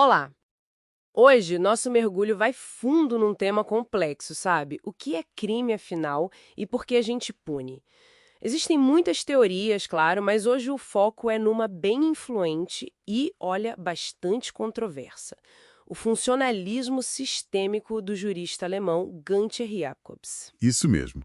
Olá! Hoje, nosso mergulho vai fundo num tema complexo, sabe? O que é crime, afinal, e por que a gente pune? Existem muitas teorias, claro, mas hoje o foco é numa bem influente e, olha, bastante controversa. O funcionalismo sistêmico do jurista alemão Gunther Jacobs. Isso mesmo.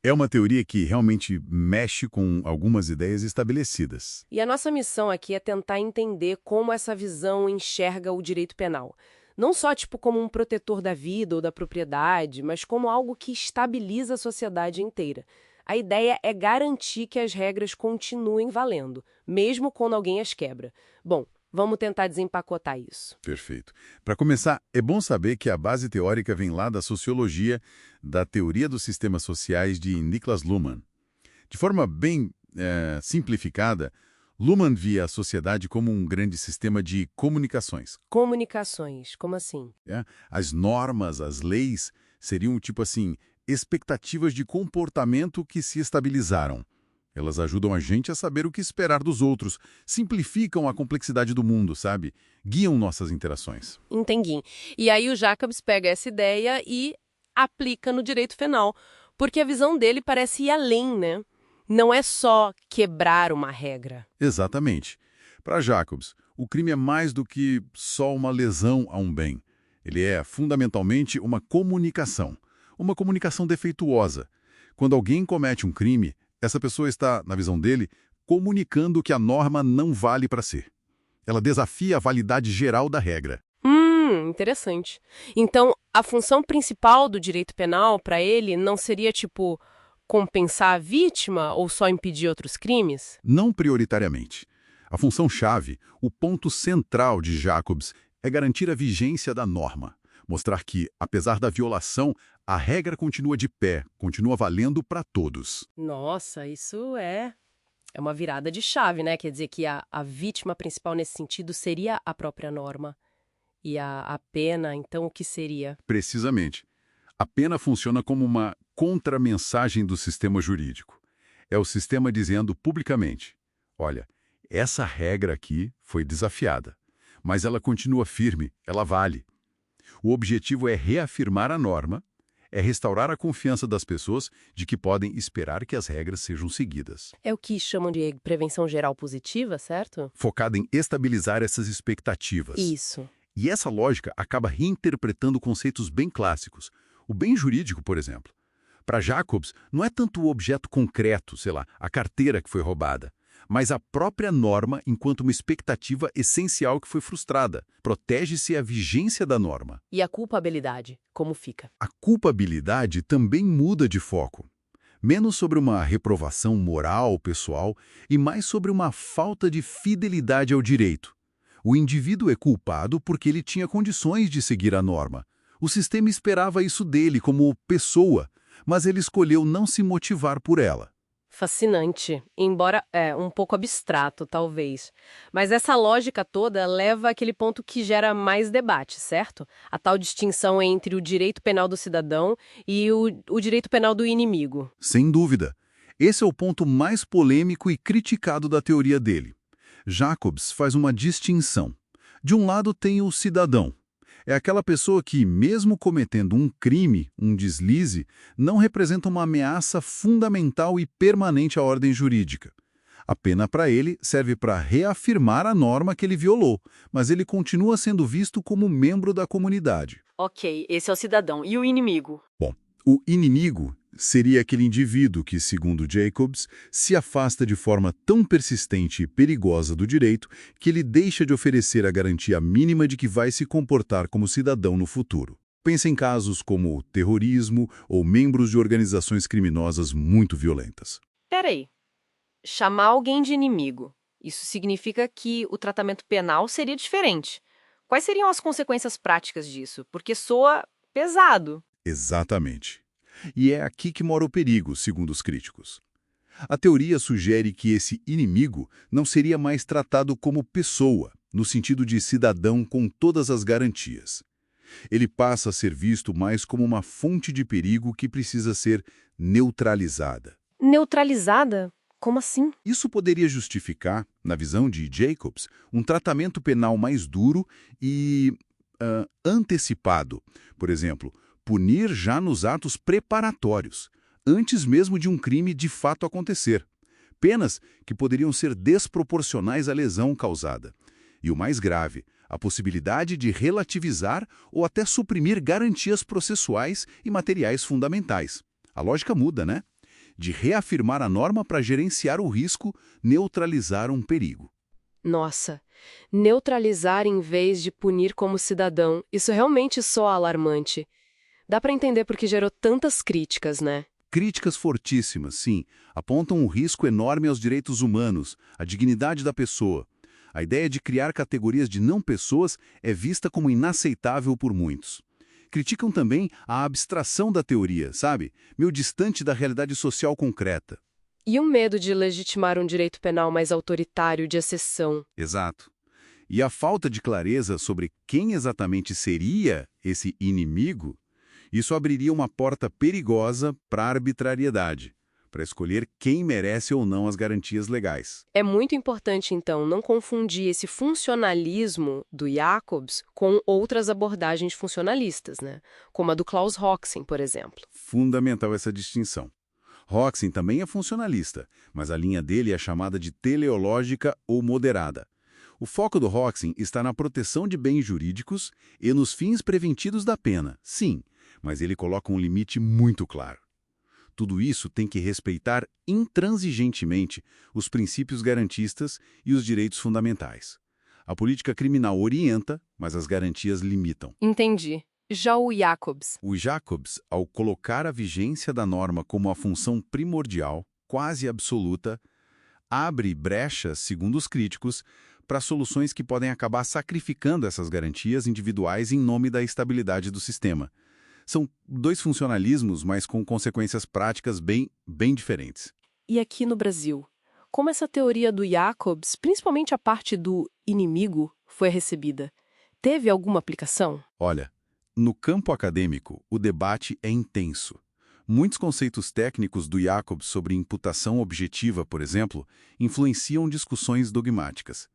É uma teoria que realmente mexe com algumas ideias estabelecidas. E a nossa missão aqui é tentar entender como essa visão enxerga o direito penal. Não só tipo como um protetor da vida ou da propriedade, mas como algo que estabiliza a sociedade inteira. A ideia é garantir que as regras continuem valendo, mesmo quando alguém as quebra. Bom, vamos tentar desempacotar isso. Perfeito. Para começar, é bom saber que a base teórica vem lá da sociologia, da teoria dos sistemas sociais de Niklas Luhmann. De forma bem simplificada, Luhmann via a sociedade como um grande sistema de comunicações. Comunicações, como assim? As normas, as leis, seriam, tipo assim, expectativas de comportamento que se estabilizaram. Elas ajudam a gente a saber o que esperar dos outros, simplificam a complexidade do mundo, sabe? Guiam nossas interações. Entendi. E aí o Jacobs pega essa ideia e aplica no direito penal, porque a visão dele parece ir além, né? Não é só quebrar uma regra. Exatamente. Para Jacobs, o crime é mais do que só uma lesão a um bem. Ele é, fundamentalmente, uma comunicação defeituosa. Quando alguém comete um crime, essa pessoa está, na visão dele, comunicando que a norma não vale para ser. Ela desafia a validade geral da regra. Interessante. Então, a função principal do direito penal para ele não seria, tipo, compensar a vítima ou só impedir outros crimes? Não prioritariamente. A função-chave, o ponto central de Jacobs, é garantir a vigência da norma. Mostrar que, apesar da violação, a regra continua de pé, continua valendo para todos. Nossa, isso é uma virada de chave, né? Quer dizer que a vítima principal nesse sentido seria a própria norma. E a pena, então, o que seria? Precisamente. A pena funciona como uma contramensagem do sistema jurídico. É o sistema dizendo publicamente: olha, essa regra aqui foi desafiada, mas ela continua firme, ela vale. O objetivo é reafirmar a norma, é restaurar a confiança das pessoas de que podem esperar que as regras sejam seguidas. É o que chamam de prevenção geral positiva, certo? Focada em estabilizar essas expectativas. Isso. E essa lógica acaba reinterpretando conceitos bem clássicos. O bem jurídico, por exemplo. Para Jacobs, não é tanto o objeto concreto, sei lá, a carteira que foi roubada, mas a própria norma enquanto uma expectativa essencial que foi frustrada. Protege-se a vigência da norma. E a culpabilidade, como fica? A culpabilidade também muda de foco. Menos sobre uma reprovação moral pessoal e mais sobre uma falta de fidelidade ao direito. O indivíduo é culpado porque ele tinha condições de seguir a norma. O sistema esperava isso dele como pessoa, mas ele escolheu não se motivar por ela. Fascinante, embora um pouco abstrato, talvez. Mas essa lógica toda leva àquele ponto que gera mais debate, certo? A tal distinção entre o direito penal do cidadão e o direito penal do inimigo. Sem dúvida. Esse é o ponto mais polêmico e criticado da teoria dele. Jacobs faz uma distinção. De um lado tem o cidadão. É aquela pessoa que, mesmo cometendo um crime, um deslize, não representa uma ameaça fundamental e permanente à ordem jurídica. A pena para ele serve para reafirmar a norma que ele violou, mas ele continua sendo visto como membro da comunidade. Ok, esse é o cidadão. E o inimigo? Bom, o inimigo seria aquele indivíduo que, segundo Jacobs, se afasta de forma tão persistente e perigosa do direito que ele deixa de oferecer a garantia mínima de que vai se comportar como cidadão no futuro. Pense em casos como terrorismo ou membros de organizações criminosas muito violentas. Peraí. Chamar alguém de inimigo. Isso significa que o tratamento penal seria diferente. Quais seriam as consequências práticas disso? Porque soa pesado. Exatamente. E é aqui que mora o perigo, segundo os críticos. A teoria sugere que esse inimigo não seria mais tratado como pessoa, no sentido de cidadão com todas as garantias. Ele passa a ser visto mais como uma fonte de perigo que precisa ser neutralizada. Neutralizada? Como assim? Isso poderia justificar, na visão de Jacobs, um tratamento penal mais duro e antecipado. Por exemplo, punir já nos atos preparatórios, antes mesmo de um crime de fato acontecer. Penas que poderiam ser desproporcionais à lesão causada. E o mais grave, a possibilidade de relativizar ou até suprimir garantias processuais e materiais fundamentais. A lógica muda, né? De reafirmar a norma para gerenciar o risco, neutralizar um perigo. Nossa, neutralizar em vez de punir como cidadão, isso realmente soa alarmante. Dá para entender por que gerou tantas críticas, né? Críticas fortíssimas, sim, apontam um risco enorme aos direitos humanos, à dignidade da pessoa. A ideia de criar categorias de não-pessoas é vista como inaceitável por muitos. Criticam também a abstração da teoria, sabe? Meio distante da realidade social concreta. E o medo de legitimar um direito penal mais autoritário de exceção. Exato. E a falta de clareza sobre quem exatamente seria esse inimigo, isso abriria uma porta perigosa para a arbitrariedade, para escolher quem merece ou não as garantias legais. É muito importante, então, não confundir esse funcionalismo do Jacobs com outras abordagens funcionalistas, né? Como a do Klaus Hoxen, por exemplo. Fundamental essa distinção. Hoxen também é funcionalista, mas a linha dele é chamada de teleológica ou moderada. O foco do Hoxen está na proteção de bens jurídicos e nos fins preventivos da pena, sim, mas ele coloca um limite muito claro. Tudo isso tem que respeitar intransigentemente os princípios garantistas e os direitos fundamentais. A política criminal orienta, mas as garantias limitam. Entendi. Já o Jacobs. O Jacobs, ao colocar a vigência da norma como a função primordial, quase absoluta, abre brechas, segundo os críticos, para soluções que podem acabar sacrificando essas garantias individuais em nome da estabilidade do sistema. São dois funcionalismos, mas com consequências práticas bem diferentes. E aqui no Brasil, como essa teoria do Jacobs, principalmente a parte do inimigo, foi recebida? Teve alguma aplicação? Olha, no campo acadêmico, o debate é intenso. Muitos conceitos técnicos do Jacobs sobre imputação objetiva, por exemplo, influenciam discussões dogmáticas.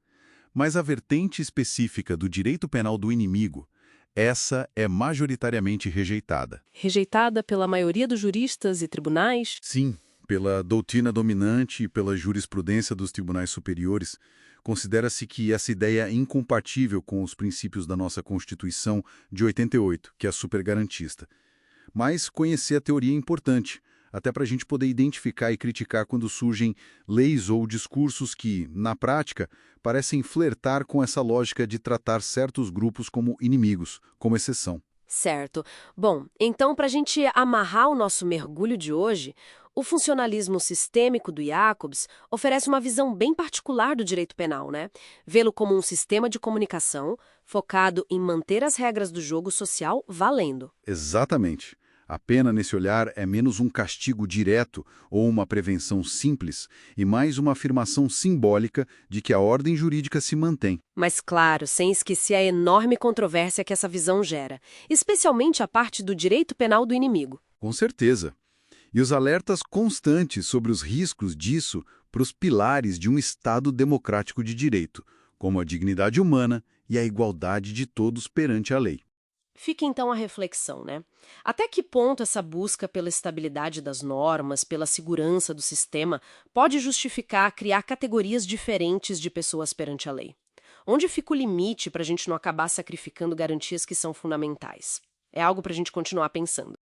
Mas a vertente específica do direito penal do inimigo, essa é majoritariamente rejeitada. Rejeitada pela maioria dos juristas e tribunais? Sim, pela doutrina dominante e pela jurisprudência dos tribunais superiores, considera-se que essa ideia é incompatível com os princípios da nossa Constituição de 88, que é supergarantista. Mas conhecer a teoria é importante, até para a gente poder identificar e criticar quando surgem leis ou discursos que, na prática, parecem flertar com essa lógica de tratar certos grupos como inimigos, como exceção. Certo. Bom, então, para a gente amarrar o nosso mergulho de hoje, o funcionalismo sistêmico do Jacobs oferece uma visão bem particular do direito penal, né? Vê-lo como um sistema de comunicação focado em manter as regras do jogo social valendo. Exatamente. A pena nesse olhar é menos um castigo direto ou uma prevenção simples e mais uma afirmação simbólica de que a ordem jurídica se mantém. Mas, claro, sem esquecer a enorme controvérsia que essa visão gera, especialmente a parte do direito penal do inimigo. Com certeza. E os alertas constantes sobre os riscos disso para os pilares de um Estado democrático de direito, como a dignidade humana e a igualdade de todos perante a lei. Fica então a reflexão, né? Até que ponto essa busca pela estabilidade das normas, pela segurança do sistema, pode justificar criar categorias diferentes de pessoas perante a lei? Onde fica o limite para a gente não acabar sacrificando garantias que são fundamentais? É algo para a gente continuar pensando.